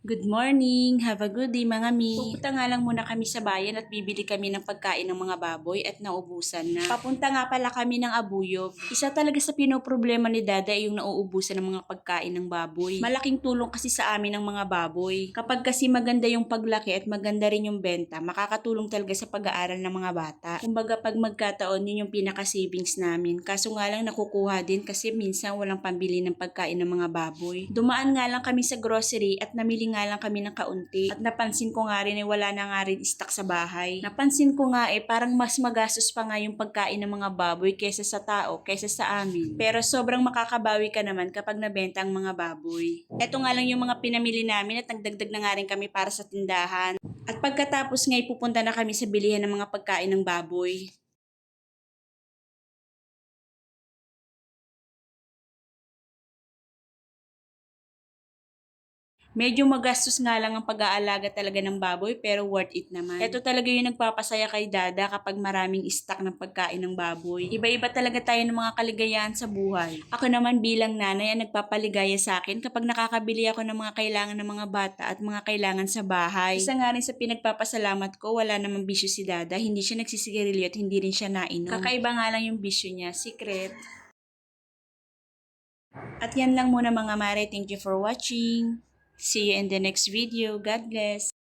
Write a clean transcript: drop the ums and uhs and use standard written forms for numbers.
Good morning! Have a good day mga mi! Pupunta nga lang muna kami sa bayan at bibili kami ng pagkain ng mga baboy at nauubusan na. Papunta nga pala kami ng Abuyog. Isa talaga sa pinoproblema ni Dada ay yung nauubusan ng mga pagkain ng baboy. Malaking tulong kasi sa amin ng mga baboy. Kapag kasi maganda yung paglaki at maganda rin yung benta, makakatulong talaga sa pag-aaral ng mga bata. Kumbaga pag magkataon, yun yung pinaka-savings namin. Kaso nga lang nakukuha din kasi minsan walang pambili ng pagkain ng mga baboy. Dumaan nga lang kami sa grocery at namili nga lang kami ng kaunti. At napansin ko nga rin wala na nga rin stock sa bahay. Napansin ko nga parang mas magastos pa nga yung pagkain ng mga baboy kaysa sa tao, kaysa sa amin. Pero sobrang makakabawi ka naman kapag nabenta ang mga baboy. Eto nga lang yung mga pinamili namin at nagdagdag na nga rin kami para sa tindahan. At pagkatapos nga pupunta na kami sa bilihan ng mga pagkain ng baboy. Medyo magastos nga lang ang pag-aalaga talaga ng baboy pero worth it naman. Ito talaga yung nagpapasaya kay Dada kapag maraming stock ng pagkain ng baboy. Iba-iba talaga tayo ng mga kaligayahan sa buhay. Ako naman bilang nanay ang nagpapaligaya sa akin kapag nakakabili ako ng mga kailangan ng mga bata at mga kailangan sa bahay. Isa nga rin sa pinagpapasalamat ko, wala namang bisyo si Dada. Hindi siya nagsisigarilyo at hindi rin siya nainom. Kakaiba nga lang yung bisyo niya, secret. At yan lang muna mga mare. Thank you for watching. See you in the next video. God bless.